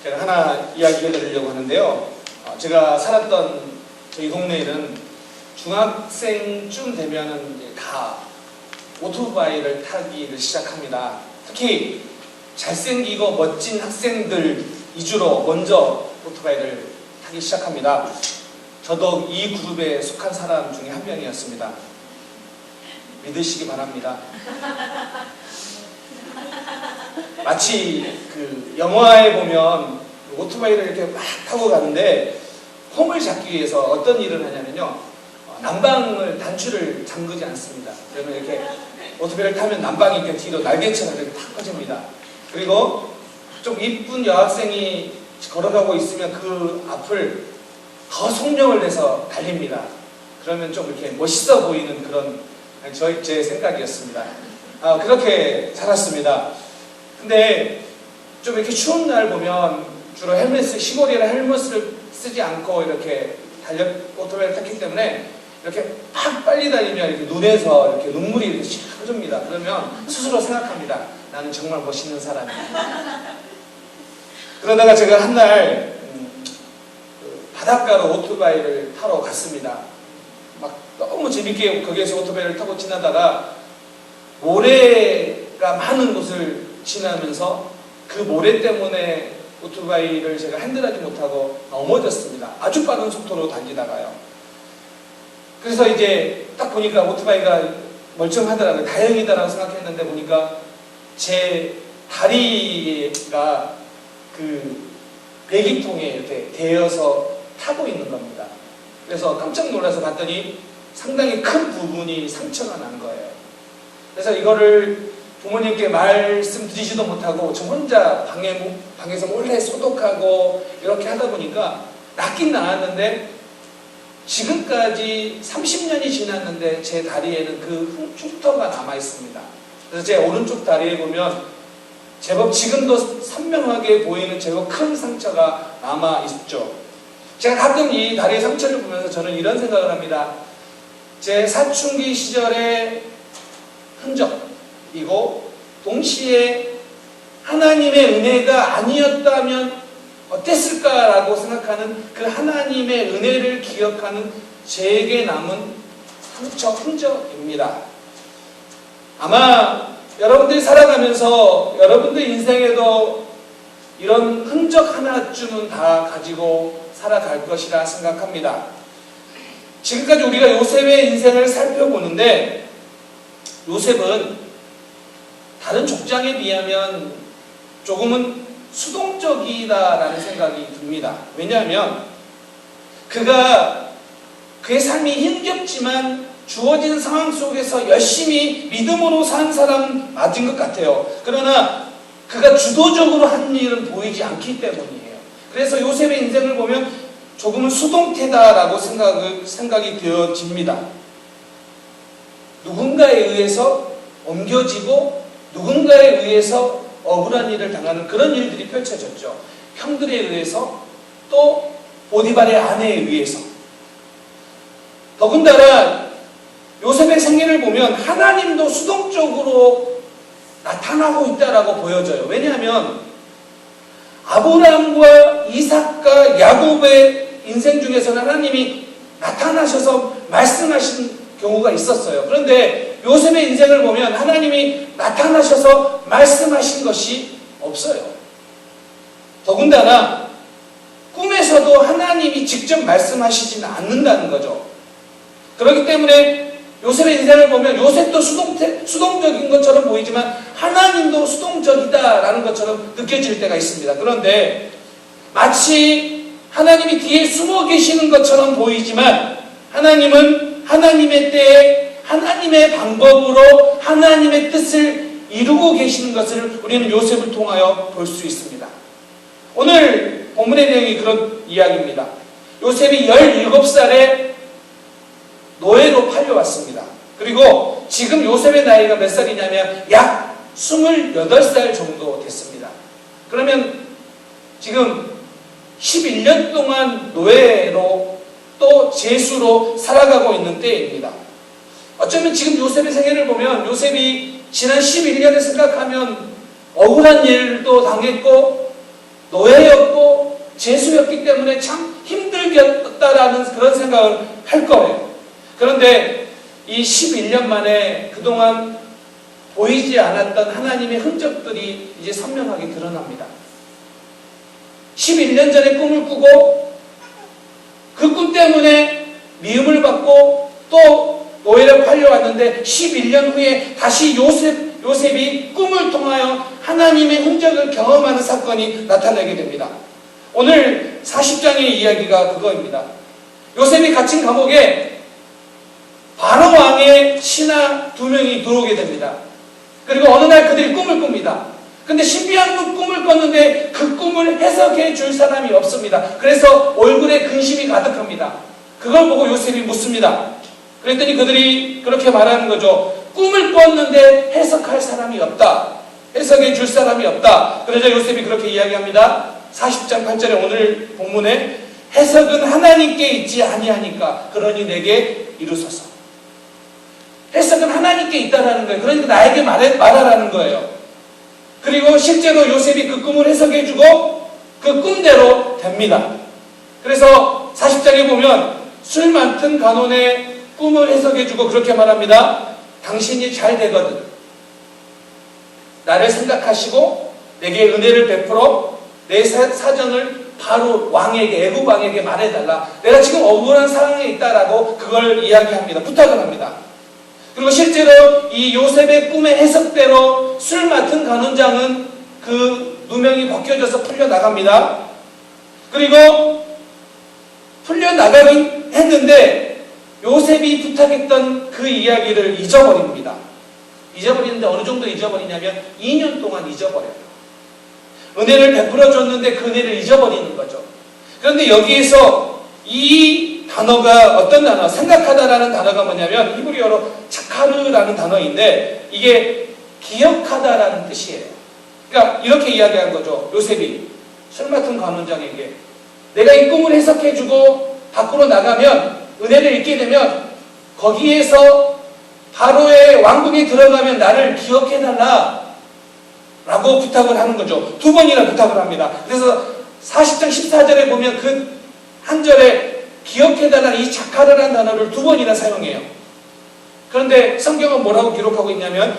제가 하나 이야기해 드리려고 하는데요. 제가 살았던 저희 동네에는 중학생쯤 되면은 이제 다 오토바이를 타기를 시작합니다. 특히 잘생기고 멋진 학생들 위주로 먼저 오토바이를 타기 시작합니다. 저도 이 그룹에 속한 사람 중에 한 명이었습니다. 믿으시기 바랍니다. 마치 그 영화에 보면 오토바이를 이렇게 막 타고 가는데 폼을 잡기 위해서 어떤 일을 하냐면요, 난방을 단추를 잠그지 않습니다. 그러면 이렇게 오토바이를 타면 난방이 이렇게 뒤로 날개처럼 이렇게 탁 퍼집니다. 그리고 좀 이쁜 여학생이 걸어가고 있으면 그 앞을 더 속력을 내서 달립니다. 그러면 좀 이렇게 멋있어 보이는 그런 제 생각이었습니다. 그렇게 살았습니다. 근데 좀 이렇게 추운 날 보면 주로 시골이라 헬멧을 쓰지 않고 이렇게 오토바이를 탔기 때문에 이렇게 팍 빨리 달리면 이렇게 눈에서 이렇게 눈물이 이렇게 씩 흐릅니다. 그러면 스스로 생각합니다. 나는 정말 멋있는 사람이야. 그러다가 제가 한날 바닷가로 오토바이를 타러 갔습니다. 막 너무 재밌게 거기에서 오토바이를 타고 지나다가 모래가 많은 곳을 지나면서 그 모래 때문에 오토바이를 제가 핸들하지 못하고 넘어졌습니다. 아주 빠른 속도로 달리다가요. 그래서 이제 딱 보니까 오토바이가 멀쩡하더라고요. 다행이다라고 생각했는데 보니까 제 다리가 그 배기통에 이렇게 대어서 타고 있는 겁니다. 그래서 깜짝 놀라서 봤더니 상당히 큰 부분이 상처가 난 거예요. 그래서 이거를 부모님께 말씀드리지도 못하고 저 혼자 방에서 몰래 소독하고 이렇게 하다 보니까 낫긴 나았는데 지금까지 30년이 지났는데 제 다리에는 그 흉터가 남아 있습니다. 그래서 제 오른쪽 다리에 보면 제법 지금도 선명하게 보이는 제법 큰 상처가 남아 있죠. 제가 가끔 이 다리의 상처를 보면서 저는 이런 생각을 합니다. 제 사춘기 시절의 흔적이고 동시에 하나님의 은혜가 아니었다면 어땠을까라고 생각하는 그 하나님의 은혜를 기억하는 제게 남은 상처 흔적입니다. 아마 여러분들이 살아가면서 여러분들 인생에도 이런 흔적 하나쯤은 다 가지고 살아갈 것이라 생각합니다. 지금까지 우리가 요셉의 인생을 살펴보는데 요셉은 다른 족장에 비하면 조금은 수동적이다라는 생각이 듭니다. 왜냐하면 그의 삶이 힘겹지만 주어진 상황 속에서 열심히 믿음으로 산 사람 맞은 것 같아요. 그러나 그가 주도적으로 한 일은 보이지 않기 때문이에요. 그래서 요셉의 인생을 보면 조금은 수동태다라고 생각이 되어집니다. 누군가에 의해서 옮겨지고 누군가에 의해서 억울한 일을 당하는 그런 일들이 펼쳐졌죠. 형들에 의해서 또 보디발의 아내에 의해서. 더군다나 요셉의 생애를 보면 하나님도 수동적으로 나타나고 있다라고 보여져요. 왜냐하면 아브라함과 이삭과 야곱의 인생 중에서는 하나님이 나타나셔서 말씀하신 경우가 있었어요. 그런데 요셉의 인생을 보면 하나님이 나타나셔서 말씀하신 것이 없어요. 더군다나 꿈에서도 하나님이 직접 말씀하시지는 않는다는 거죠. 그렇기 때문에 요셉의 인생을 보면 요셉도 수동적인 것처럼 보이지만 하나님도 수동적이다라는 것처럼 느껴질 때가 있습니다. 그런데 마치 하나님이 뒤에 숨어 계시는 것처럼 보이지만 하나님은 하나님의 때에 하나님의 방법으로 하나님의 뜻을 이루고 계시는 것을 우리는 요셉을 통하여 볼 수 있습니다. 오늘 본문의 내용이 그런 이야기입니다. 요셉이 17살에 노예로 팔려왔습니다. 그리고 지금 요셉의 나이가 몇 살이냐면 약 28살 정도 됐습니다. 그러면 지금 11년 동안 노예로 또 제수로 살아가고 있는 때입니다. 어쩌면 지금 요셉의 생애를 보면 요셉이 지난 11년을 생각하면 억울한 일도 당했고 노예였고 죄수였기 때문에 참 힘들겠다라는 그런 생각을 할 거예요. 그런데 이 11년 만에 그동안 보이지 않았던 하나님의 흔적들이 이제 선명하게 드러납니다. 11년 전에 꿈을 꾸고 그 꿈 때문에 미움을 받고 또 노예로 팔려왔는데 11년 후에 다시 요셉이 꿈을 통하여 하나님의 흔적을 경험하는 사건이 나타나게 됩니다. 오늘 40장의 이야기가 그거입니다. 요셉이 갇힌 감옥에 바로 왕의 신하 2명이 들어오게 됩니다. 그리고 어느 날 그들이 꿈을 꿉니다. 근데 신비한 꿈을 꿨는데 그 꿈을 해석해 줄 사람이 없습니다. 그래서 얼굴에 근심이 가득합니다. 그걸 보고 요셉이 묻습니다. 그랬더니 그들이 그렇게 말하는 거죠. 꿈을 꿨는데 해석할 사람이 없다. 해석해 줄 사람이 없다. 그러자 요셉이 그렇게 이야기합니다. 40장 8절에 오늘 본문에 해석은 하나님께 있지 아니하니까 그러니 내게 이루소서. 해석은 하나님께 있다라는 거예요. 그러니까 나에게 말하라는 거예요. 그리고 실제로 요셉이 그 꿈을 해석해주고 그 꿈대로 됩니다. 그래서 40장에 보면 술 맡은 간원의 꿈을 해석해주고 그렇게 말합니다. 당신이 잘 되거든. 나를 생각하시고 내게 은혜를 베풀어 내 사정을 바로 왕에게, 애굽 왕에게 말해달라. 내가 지금 억울한 상황에 있다라고 그걸 이야기합니다. 부탁을 합니다. 그리고 실제로 이 요셉의 꿈의 해석대로 술 맡은 간원장은 그 누명이 벗겨져서 풀려나갑니다. 그리고 풀려나가긴 했는데 요셉이 부탁했던 그 이야기를 잊어버립니다. 잊어버리는데 어느 정도 잊어버리냐면 2년 동안 잊어버려요. 은혜를 베풀어 줬는데 그 은혜를 잊어버리는 거죠. 그런데 여기에서 이 단어가 어떤 단어? 생각하다라는 단어가 뭐냐면 히브리어로 차카르라는 단어인데 이게 기억하다라는 뜻이에요. 그러니까 이렇게 이야기한 거죠. 요셉이 술 맡은 간원장에게 내가 이 꿈을 해석해주고 밖으로 나가면 은혜를 잊게 되면 거기에서 바로의 왕궁에 들어가면 나를 기억해달라 라고 부탁을 하는 거죠. 2번이나 부탁을 합니다. 그래서 40장 14절에 보면 그 한 절에 기억해달라 이 자카르라는 단어를 2번이나 사용해요. 그런데 성경은 뭐라고 기록하고 있냐면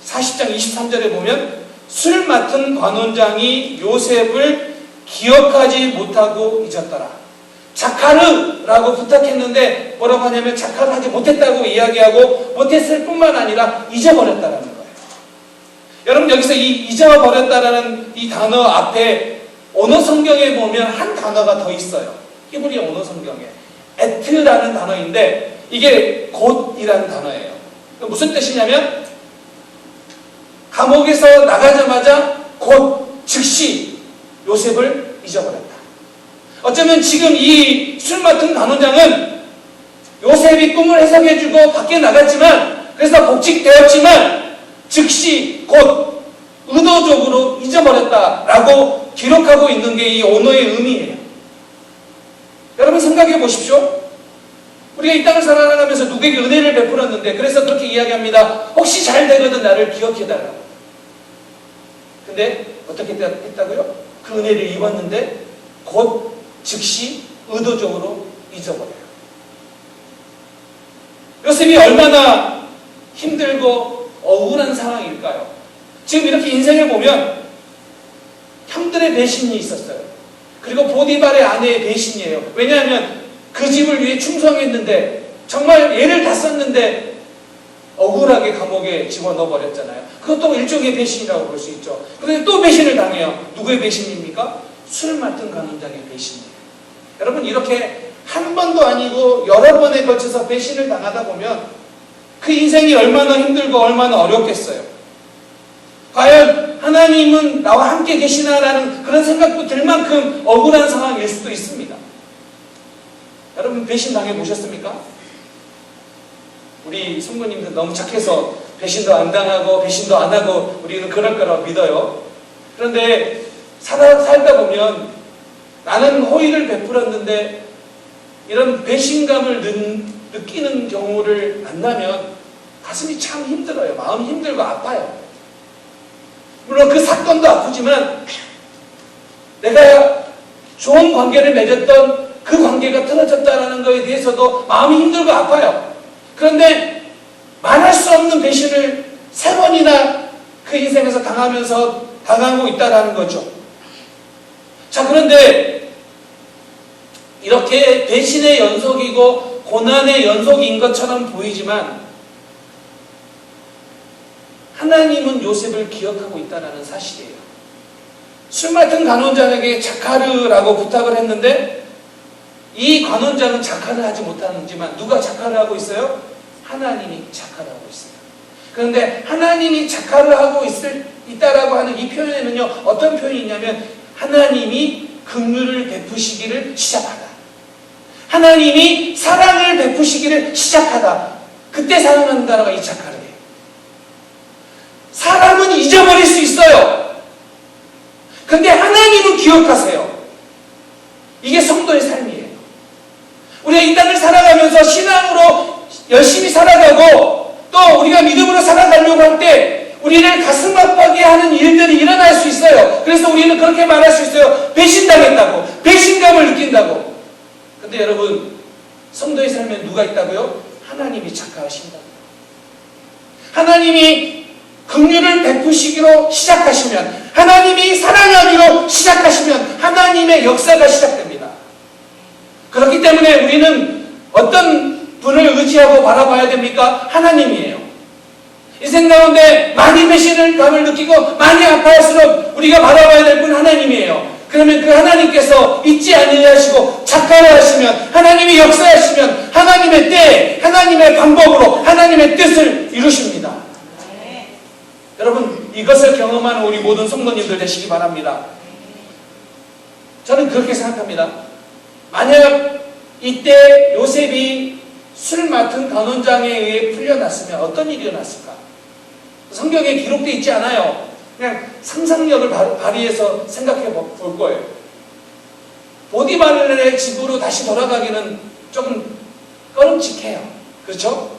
40장 23절에 보면 술 맡은 관원장이 요셉을 기억하지 못하고 잊었더라. 자카르라고 부탁했는데 뭐라고 하냐면 자카르 하지 못했다고 이야기하고 못했을 뿐만 아니라 잊어버렸다라는 거예요. 여러분 여기서 이 잊어버렸다라는 이 단어 앞에 언어 성경에 보면 한 단어가 더 있어요. 히브리 언어 성경에 에트라는 단어인데 이게 곧이라는 단어예요. 무슨 뜻이냐면 감옥에서 나가자마자 곧 즉시 요셉을 잊어버렸다. 어쩌면 지금 이 술 맡은 간원장은 요셉이 꿈을 해석해주고 밖에 나갔지만 그래서 복직되었지만 즉시 곧 의도적으로 잊어버렸다라고 기록하고 있는 게 이 언어의 의미예요. 여러분 생각해 보십시오. 우리가 이 땅을 살아가면서 누구에게 은혜를 베풀었는데 그래서 그렇게 이야기합니다. 혹시 잘 되거든 나를 기억해달라고. 근데 어떻게 했다고요? 그 은혜를 입었는데 곧 즉시 의도적으로 잊어버려요. 요셉이 얼마나 힘들고 억울한 상황일까요? 지금 이렇게 인생을 보면 형들의 배신이 있었어요. 그리고 보디발의 아내의 배신이에요. 왜냐하면 그 집을 위해 충성했는데 정말 애를 다 썼는데 억울하게 감옥에 집어넣어버렸잖아요. 그것도 일종의 배신이라고 볼 수 있죠. 그런데 또 배신을 당해요. 누구의 배신입니까? 술 맡은 간원장의 배신이에요. 여러분 이렇게 한 번도 아니고 여러 번에 걸쳐서 배신을 당하다 보면 그 인생이 얼마나 힘들고 얼마나 어렵겠어요. 과연 하나님은 나와 함께 계시나라는 그런 생각도 들 만큼 억울한 상황일 수도 있습니다. 여러분 배신 당해 보셨습니까? 우리 성도님들 너무 착해서 배신도 안 당하고 배신도 안 하고 우리는 그럴 거라고 믿어요. 그런데 살다 보면 나는 호의를 베풀었는데 이런 배신감을 느끼는 경우를 만나면 가슴이 참 힘들어요. 마음이 힘들고 아파요. 물론 그 사건도 아프지만 내가 좋은 관계를 맺었던 그 관계가 틀어졌다는 것에 대해서도 마음이 힘들고 아파요. 그런데 말할 수 없는 배신을 3번이나 그 인생에서 당하고 있다는 거죠. 자, 그런데 이렇게 배신의 연속이고 고난의 연속인 것처럼 보이지만 하나님은 요셉을 기억하고 있다는 사실이에요. 술 맡은 간원장에게 자카르라고 부탁을 했는데 이 간원장은 자카를 하지 못하는지만 누가 자카를 하고 있어요? 하나님이 자카를 하고 있어요. 그런데 하나님이 자카를 하고 있다라고 하는 이 표현에는요, 어떤 표현이 있냐면 하나님이 긍휼을 베푸시기를 시작하다. 하나님이 사랑을 베푸시기를 시작하다. 그때 사랑한다라고 이 자카를 해요. 사람은 잊어버릴 수 있어요. 그런데 하나님은 기억하세요. 이게 성도의 삶이에요. 우리가 이 땅을 살아가면서 신앙으로 열심히 살아가고 또 우리가 믿음으로 살아가려고 할 때 우리를 가슴 아프게 하는 일들이 일어날 수 있어요. 그래서 우리는 그렇게 말할 수 있어요. 배신당했다고. 배신감을 느낀다고. 근데 여러분, 성도의 삶에 누가 있다고요? 하나님이 작가하신다고요. 하나님이 긍휼을 베푸시기로 시작하시면, 하나님이 사랑하기로 시작하시면 하나님의 역사가 시작됩니다. 그렇기 때문에 우리는 어떤 분을 의지하고 바라봐야 됩니까? 하나님이에요. 인생 가운데 많이 배신감을 느끼고 많이 아파할수록 우리가 바라봐야 될 분 하나님이에요. 그러면 그 하나님께서 잊지 아니하시고 작가하시면, 하나님이 역사하시면 하나님의 때에 하나님의 방법으로 하나님의 뜻을 이루십니다. 여러분, 이것을 경험하는 우리 모든 성도님들 되시기 바랍니다. 저는 그렇게 생각합니다. 만약 이때 요셉이 술 맡은 간원장에 의해 풀려났으면 어떤 일이 일어났을까? 성경에 기록되어 있지 않아요. 그냥 상상력을 발휘해서 생각해 볼 거예요. 보디발의 집으로 다시 돌아가기는 조금 꺼름직해요. 그렇죠?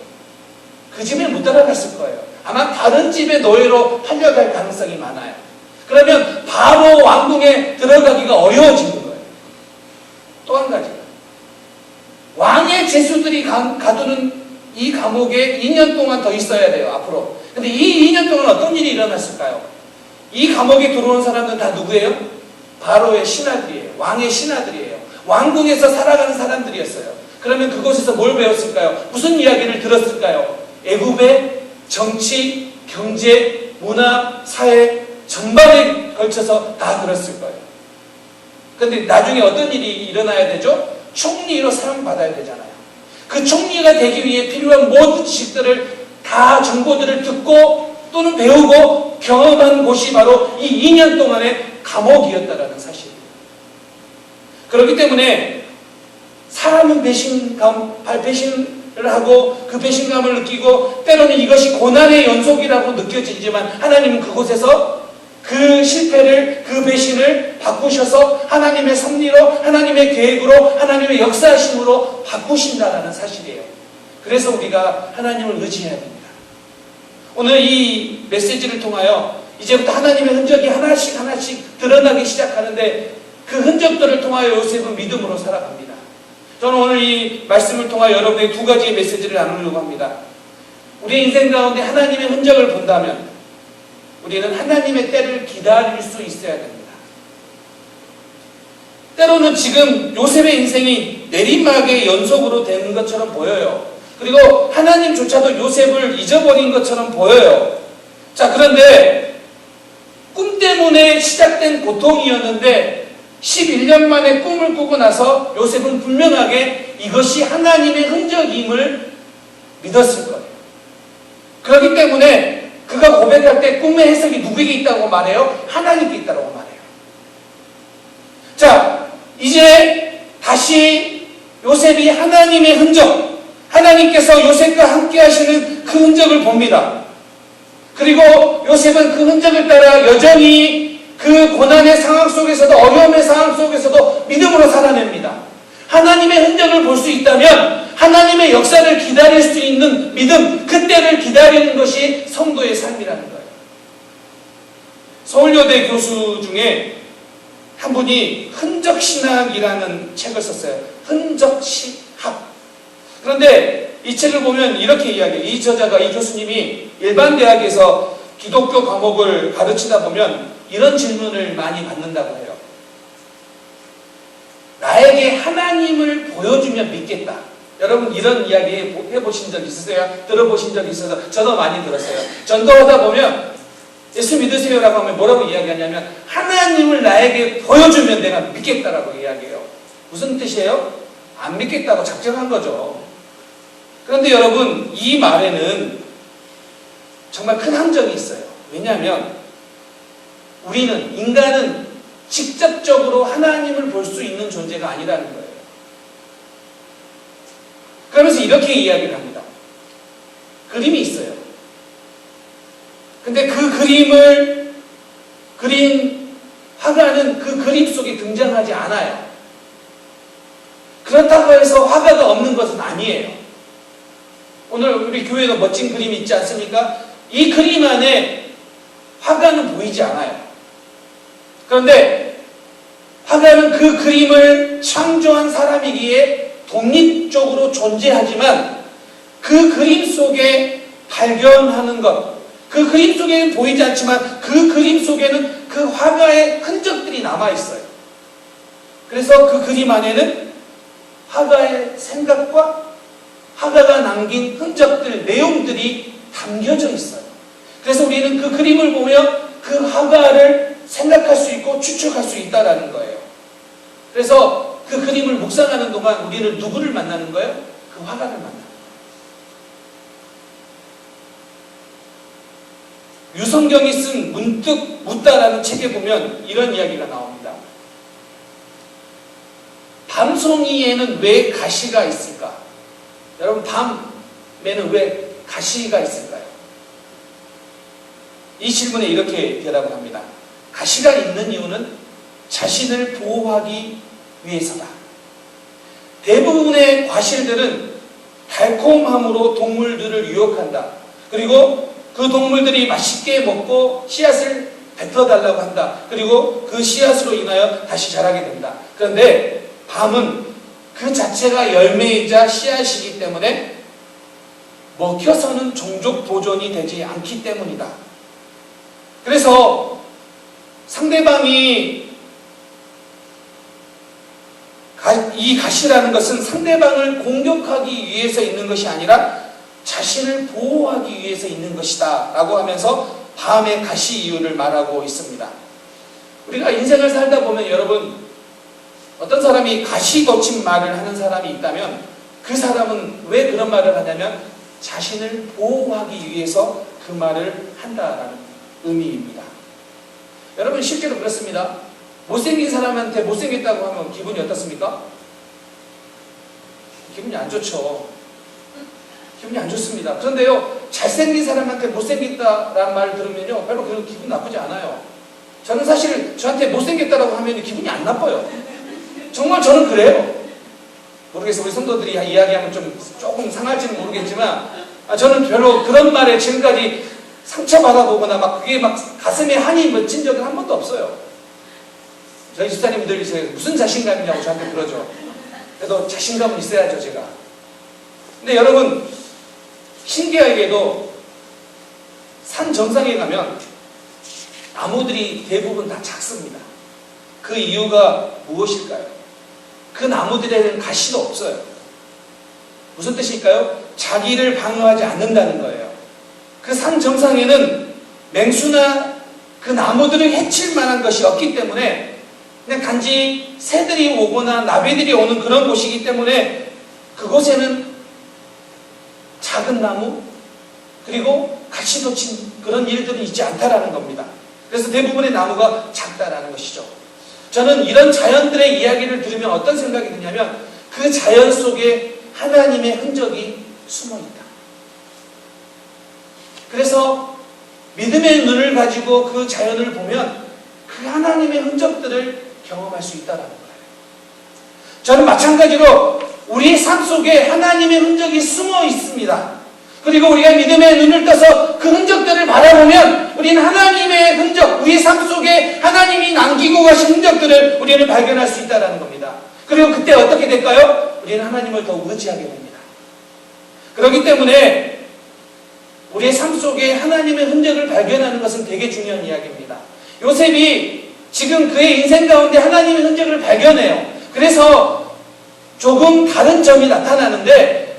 그 집에 못 돌아갔을 거예요. 아마 다른 집의 노예로 팔려갈 가능성이 많아요. 그러면 바로 왕궁에 들어가기가 어려워지는 거예요. 또 한 가지, 왕의 제수들이 가두는 이 감옥에 2년 동안 더 있어야 돼요. 앞으로. 근데 이 2년 동안 어떤 일이 일어났을까요? 이 감옥에 들어온 사람들은 다 누구예요? 바로의 신하들이에요. 왕의 신하들이에요. 왕궁에서 살아가는 사람들이었어요. 그러면 그곳에서 뭘 배웠을까요? 무슨 이야기를 들었을까요? 애굽의 정치, 경제, 문화, 사회 전반에 걸쳐서 다 들었을 거예요. 그런데 나중에 어떤 일이 일어나야 되죠? 총리로 사랑받아야 되잖아요. 그 총리가 되기 위해 필요한 모든 지식들을 다 정보들을 듣고 또는 배우고 경험한 곳이 바로 이 2년 동안의 감옥이었다라는 사실이에요. 그렇기 때문에 사람은 배신을 하고 그 배신감을 느끼고 때로는 이것이 고난의 연속이라고 느껴지지만 하나님은 그곳에서 그 실패를, 그 배신을 바꾸셔서 하나님의 섭리로, 하나님의 계획으로, 하나님의 역사하심으로 바꾸신다라는 사실이에요. 그래서 우리가 하나님을 의지해야 됩니다. 오늘 이 메시지를 통하여 이제부터 하나님의 흔적이 하나씩 드러나기 시작하는데 그 흔적들을 통하여 요셉은 믿음으로 살아갑니다. 저는 오늘 이 말씀을 통하여 여러분의 2가지의 메시지를 나누려고 합니다. 우리 인생 가운데 하나님의 흔적을 본다면 우리는 하나님의 때를 기다릴 수 있어야 됩니다. 때로는 지금 요셉의 인생이 내리막의 연속으로 되는 것처럼 보여요. 그리고 하나님조차도 요셉을 잊어버린 것처럼 보여요. 자, 그런데 꿈 때문에 시작된 고통이었는데 11년 만에 꿈을 꾸고 나서 요셉은 분명하게 이것이 하나님의 흔적임을 믿었을 거예요. 그렇기 때문에 그가 고백할 때 꿈의 해석이 누구에게 있다고 말해요? 하나님께 있다고 말해요. 자, 이제 다시 요셉이 하나님의 흔적, 하나님께서 요셉과 함께 하시는 그 흔적을 봅니다. 그리고 요셉은 그 흔적을 따라 여전히 그 고난의 상황 속에서도, 어려움의 상황 속에서도 믿음으로 살아냅니다. 하나님의 흔적을 볼 수 있다면 하나님의 역사를 기다릴 수 있는 믿음, 그때를 기다리는 것이 성도의 삶이라는 거예요. 서울여대 교수 중에 한 분이 흔적신학이라는 책을 썼어요. 흔적시학. 그런데 이 책을 보면 이렇게 이야기해요. 이 저자가, 이 교수님이 일반 대학에서 기독교 과목을 가르치다 보면 이런 질문을 많이 받는다고 해요. 나에게 하나님을 보여주면 믿겠다. 여러분 이런 이야기 해보신 적 있으세요? 들어보신 적 있어서 저도 많이 들었어요. 전도하다 보면 예수 믿으세요라고 하면 뭐라고 이야기하냐면 하나님을 나에게 보여주면 내가 믿겠다라고 이야기해요. 무슨 뜻이에요? 안 믿겠다고 작정한 거죠. 그런데 여러분 이 말에는 정말 큰 함정이 있어요. 왜냐하면 우리는, 인간은 직접적으로 하나님을 볼 수 있는 존재가 아니라는 거예요. 그러면서 이렇게 이야기를 합니다. 그림이 있어요. 근데 그 그림을 그린 화가는 그 그림 속에 등장하지 않아요. 그렇다고 해서 화가가 없는 것은 아니에요. 오늘 우리 교회도 멋진 그림이 있지 않습니까? 이 그림 안에 화가는 보이지 않아요. 그런데 화가는 그 그림을 창조한 사람이기에 독립적으로 존재하지만 그 그림 속에 발견하는 것, 그 그림 속에는 보이지 않지만 그 그림 속에는 그 화가의 흔적들이 남아있어요. 그래서 그 그림 안에는 화가의 생각과 화가가 남긴 흔적들, 내용들이 담겨져 있어요. 그래서 우리는 그 그림을 보며 그 화가를 생각할 수 있고 추측할 수 있다는 거예요. 그래서 그 그림을 묵상하는 동안 우리는 누구를 만나는 거예요? 그 화가를 만나는 거예요. 유성경이 쓴 문득 묻다라는 책에 보면 이런 이야기가 나옵니다. 밤송이에는 왜 가시가 있을까? 여러분 밤에는 왜 가시가 있을까요? 이 질문에 이렇게 대답을 합니다. 가시가 있는 이유는 자신을 보호하기 위해서다. 대부분의 과실들은 달콤함으로 동물들을 유혹한다. 그리고 그 동물들이 맛있게 먹고 씨앗을 뱉어달라고 한다. 그리고 그 씨앗으로 인하여 다시 자라게 된다. 그런데 밤은 그 자체가 열매이자 씨앗이기 때문에 먹혀서는 종족 보존이 되지 않기 때문이다. 그래서 상대방이 이 가시라는 것은 상대방을 공격하기 위해서 있는 것이 아니라 자신을 보호하기 위해서 있는 것이다 라고 하면서 밤의 가시 이유를 말하고 있습니다. 우리가 인생을 살다 보면 여러분 어떤 사람이 가시 돋친 말을 하는 사람이 있다면 그 사람은 왜 그런 말을 하냐면 자신을 보호하기 위해서 그 말을 한다라는 의미입니다. 여러분 실제로 그렇습니다. 못생긴 사람한테 못생겼다고 하면 기분이 어떻습니까? 기분이 안 좋죠. 기분이 안 좋습니다. 그런데요, 잘생긴 사람한테 못생겼다라는 말을 들으면요, 별로 그런 기분 나쁘지 않아요. 저는 사실 저한테 못생겼다라고 하면 기분이 안 나빠요. 정말 저는 그래요. 모르겠어요. 우리 성도들이 이야기하면 조금 상할지는 모르겠지만, 저는 별로 그런 말에 지금까지 상처받아보거나 그게 가슴에 한이 맺힌 적은 한 번도 없어요. 저희 집사님들이 무슨 자신감이냐고 저한테 그러죠. 그래도 자신감은 있어야죠, 제가. 근데 여러분, 신기하게도 산 정상에 가면 나무들이 대부분 다 작습니다. 그 이유가 무엇일까요? 그 나무들에는 가시도 없어요. 무슨 뜻일까요? 자기를 방어하지 않는다는 거예요. 그 산 정상에는 맹수나 그 나무들을 해칠 만한 것이 없기 때문에 그냥 단지 새들이 오거나 나비들이 오는 그런 곳이기 때문에 그곳에는 작은 나무 그리고 가시 돋친 그런 일들이 있지 않다라는 겁니다. 그래서 대부분의 나무가 작다라는 것이죠. 저는 이런 자연들의 이야기를 들으면 어떤 생각이 드냐면 그 자연 속에 하나님의 흔적이 숨어 있다. 그래서 믿음의 눈을 가지고 그 자연을 보면 그 하나님의 흔적들을 경험할 수 있다는 거예요. 저는 마찬가지로 우리의 삶 속에 하나님의 흔적이 숨어 있습니다. 그리고 우리가 믿음의 눈을 떠서 그 흔적들을 바라보면 우리는 하나님의 흔적, 우리 삶 속에 하나님이 남기고 가신 흔적들을 우리는 발견할 수 있다는 겁니다. 그리고 그때 어떻게 될까요? 우리는 하나님을 더 의지하게 됩니다. 그렇기 때문에 우리의 삶 속에 하나님의 흔적을 발견하는 것은 되게 중요한 이야기입니다. 요셉이 지금 그의 인생 가운데 하나님의 흔적을 발견해요. 그래서 조금 다른 점이 나타나는데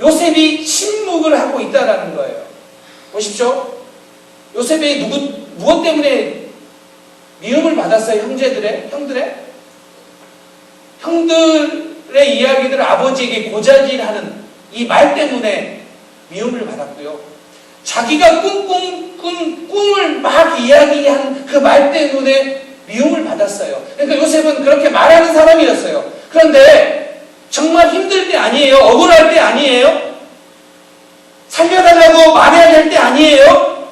요셉이 침묵을 하고 있다는 거예요. 보십시오. 요셉이 무엇 때문에 미움을 받았어요? 형들의 이야기들을 아버지에게 고자질하는 이 말 때문에 미움을 받았고요. 자기가 꿈을 막 이야기한 그 말 때문에 미움을 받았어요. 그러니까 요셉은 그렇게 말하는 사람이었어요. 그런데 정말 힘들 때 아니에요? 억울할 때 아니에요? 살려달라고 말해야 될 때 아니에요?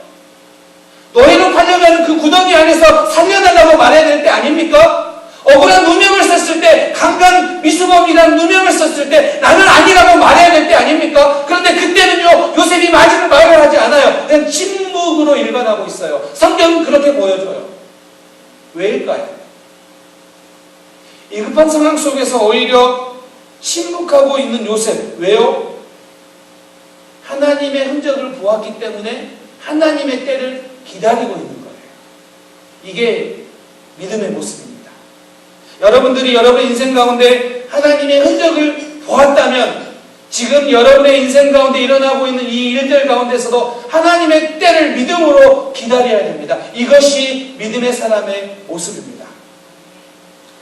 노예로 팔려가는 그 구덩이 안에서 살려달라고 말해야 될 때 아닙니까? 억울한 누명을 썼을 때, 강간 미수범이라는 누명을 썼을 때 나는 아니라고 말해야 될 때 아닙니까? 그런데 그때는요, 요셉이 말을 하지 않아요. 그냥 침묵으로 일관하고 있어요. 성경은 그렇게 보여줘요. 왜일까요? 이 급한 상황 속에서 오히려 침묵하고 있는 요셉. 왜요? 하나님의 흔적을 보았기 때문에 하나님의 때를 기다리고 있는 거예요. 이게 믿음의 모습입니다. 여러분들이 여러분의 인생 가운데 하나님의 흔적을 보았다면 지금 여러분의 인생 가운데 일어나고 있는 이 일들 가운데서도 하나님의 때를 믿음으로 기다려야 됩니다. 이것이 믿음의 사람의 모습입니다.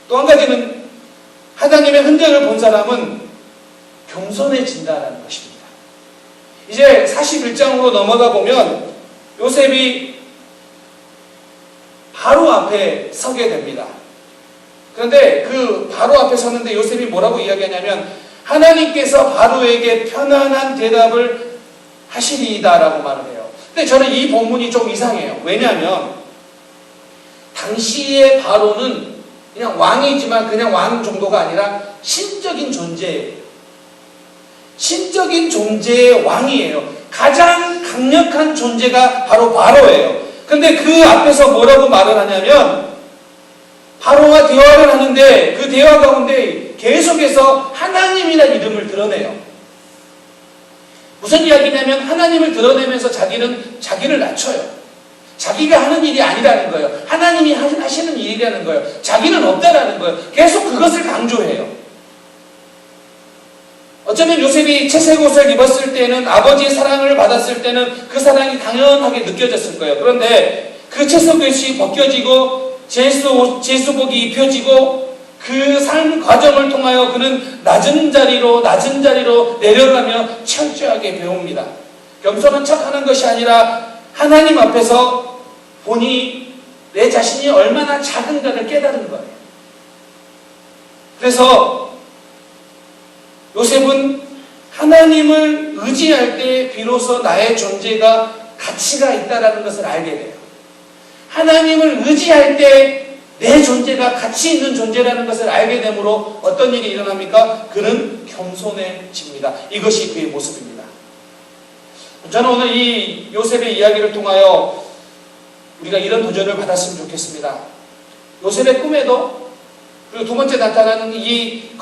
또 한 가지는 하나님의 흔적을 본 사람은 겸손해진다는 것입니다. 이제 41장으로 넘어가 보면 요셉이 바로 앞에 서게 됩니다. 그런데 그 바로 앞에 섰는데 요셉이 뭐라고 이야기하냐면 하나님께서 바로에게 편안한 대답을 하시리이다라고 말을 해요. 근데 저는 이 본문이 좀 이상해요. 왜냐하면 당시의 바로는 그냥 왕이지만 그냥 왕 정도가 아니라 신적인 존재예요. 신적인 존재의 왕이에요. 가장 강력한 존재가 바로 바로예요. 근데 그 앞에서 뭐라고 말을 하냐면 바로와 대화를 하는데 그 대화 가운데 계속해서 하나님이라는 이름을 드러내요. 무슨 이야기냐면 하나님을 드러내면서 자기를 낮춰요. 자기가 하는 일이 아니라는 거예요. 하나님이 하시는 일이라는 거예요. 자기는 없다라는 거예요. 계속 그것을 강조해요. 어쩌면 요셉이 채색 옷을 입었을 때는 아버지의 사랑을 받았을 때는 그 사랑이 당연하게 느껴졌을 거예요. 그런데 그 채색 옷이 벗겨지고 제수복이 입혀지고 그 삶 과정을 통하여 그는 낮은 자리로 내려가며 철저하게 배웁니다. 겸손한 척하는 것이 아니라 하나님 앞에서 보니 내 자신이 얼마나 작은가를 깨달은 거예요. 그래서 요셉은 하나님을 의지할 때 비로소 나의 존재가 가치가 있다는 것을 알게 돼요. 하나님을 의지할 때 내 존재가 가치 있는 존재라는 것을 알게 되므로 어떤 일이 일어납니까? 그는 겸손해집니다. 이것이 그의 모습입니다. 저는 오늘 이 요셉의 이야기를 통하여 우리가 이런 도전을 받았으면 좋겠습니다. 요셉의 꿈에도 그리고 두 번째 나타나는 이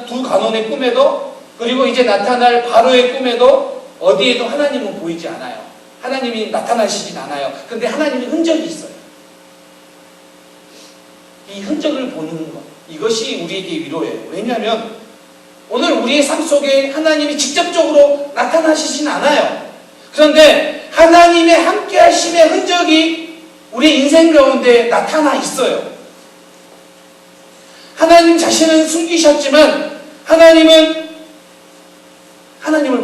두 간원의 꿈에도 그리고 이제 나타날 바로의 꿈에도 어디에도 하나님은 보이지 않아요. 하나님이 나타나시진 않아요. 그런데 하나님의 흔적이 있어요. 이 흔적을 보는 것, 이것이 우리에게 위로예요. 왜냐하면 오늘 우리의 삶 속에 하나님이 직접적으로 나타나시진 않아요. 그런데 하나님의 함께 하심의 흔적이 우리 인생 가운데 나타나 있어요. 하나님 자신은 숨기셨지만 하나님을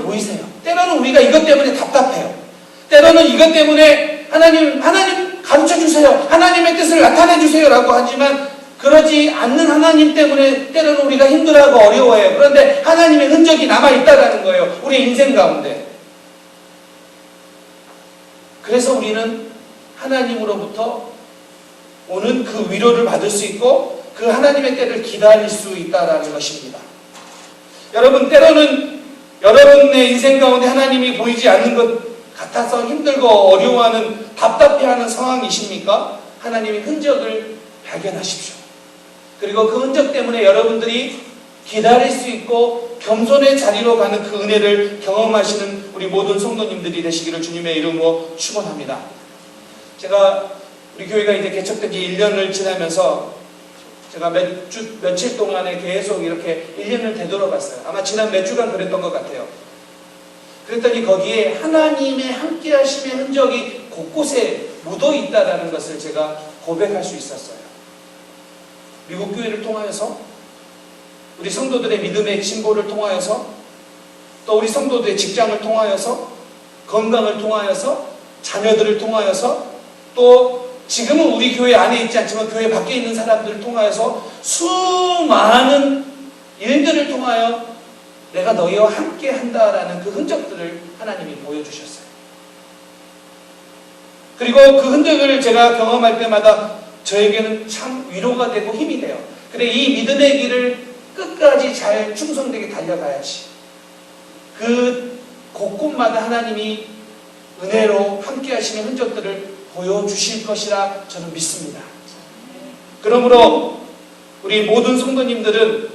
보이세요. 때로는 우리가 이것 때문에 답답해요. 때로는 이것 때문에 하나님 가르쳐주세요. 하나님의 뜻을 나타내주세요 라고 하지만 그러지 않는 하나님 때문에 때로는 우리가 힘들어하고 어려워해요. 그런데 하나님의 흔적이 남아있다는 거예요. 우리 인생 가운데. 그래서 우리는 하나님으로부터 오는 그 위로를 받을 수 있고 그 하나님의 때를 기다릴 수 있다는 것입니다. 여러분, 때로는 여러분의 인생 가운데 하나님이 보이지 않는 것 같아서 힘들고 어려워하는 답답해하는 상황이십니까? 하나님의 흔적을 발견하십시오. 그리고 그 흔적 때문에 여러분들이 기다릴 수 있고 겸손의 자리로 가는 그 은혜를 경험하시는 우리 모든 성도님들이 되시기를 주님의 이름으로 축원합니다. 제가 우리 교회가 이제 개척된 지 1년을 지나면서 제가 며칠 동안에 계속 이렇게 1년을 되돌아봤어요. 아마 지난 몇 주간 그랬던 것 같아요. 그랬더니 거기에 하나님의 함께 하심의 흔적이 곳곳에 묻어 있다는 것을 제가 고백할 수 있었어요. 미국 교회를 통하여서, 우리 성도들의 믿음의 진보를 통하여서, 또 우리 성도들의 직장을 통하여서, 건강을 통하여서, 자녀들을 통하여서, 또 지금은 우리 교회 안에 있지 않지만 교회 밖에 있는 사람들을 통하여서 수많은 일들을 통하여 내가 너희와 함께 한다라는 그 흔적들을 하나님이 보여주셨어요. 그리고 그 흔적을 제가 경험할 때마다 저에게는 참 위로가 되고 힘이 돼요. 그래, 이 믿음의 길을 끝까지 잘 충성되게 달려가야지. 그 곳곳마다 하나님이 은혜로 함께 하시는 흔적들을 보여주실 것이라 저는 믿습니다. 그러므로 우리 모든 성도님들은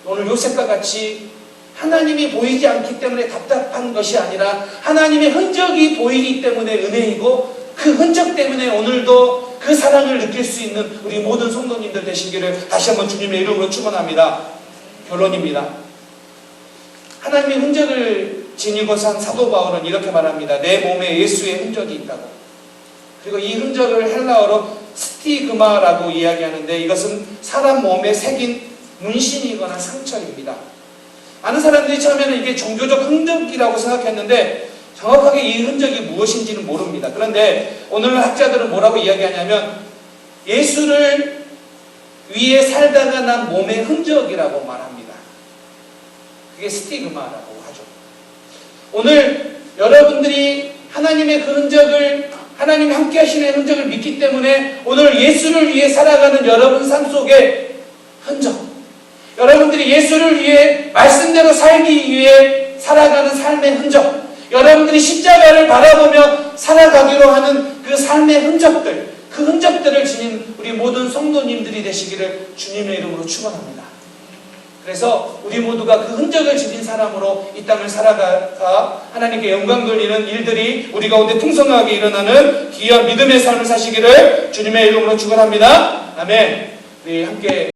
오늘 요셉과 같이 하나님이 보이지 않기 때문에 답답한 것이 아니라 하나님의 흔적이 보이기 때문에 은혜이고, 그 흔적 때문에 오늘도 그 사랑을 느낄 수 있는 우리 모든 성도님들 되시기를 다시 한번 주님의 이름으로 축원합니다. 결론입니다. 하나님의 흔적을 지니고 산 사도 바울은 이렇게 말합니다. 내 몸에 예수의 흔적이 있다고. 그리고 이 흔적을 헬라어로 스티그마라고 이야기하는데, 이것은 사람 몸에 새긴 문신이거나 상처입니다. 많은 사람들이 처음에는 이게 종교적 흔적이라고 생각했는데 정확하게 이 흔적이 무엇인지는 모릅니다. 그런데 오늘 학자들은 뭐라고 이야기하냐면 예수를 위해 살다가 난 몸의 흔적이라고 말합니다. 그게 스티그마라고 하죠. 오늘 여러분들이 하나님의 그 흔적을, 하나님이 함께 하시는 흔적을 믿기 때문에 오늘 예수를 위해 살아가는 여러분 삶 속에 흔적, 여러분들이 예수를 위해 말씀대로 살기 위해 살아가는 삶의 흔적, 여러분들이 십자가를 바라보며 살아가기로 하는 그 삶의 흔적들, 그 흔적들을 지닌 우리 모든 성도님들이 되시기를 주님의 이름으로 축원합니다. 그래서 우리 모두가 그 흔적을 지닌 사람으로 이 땅을 살아가 하나님께 영광 돌리는 일들이 우리 가운데 풍성하게 일어나는 귀한 믿음의 삶을 사시기를 주님의 이름으로 축원합니다. 아멘. 우리 함께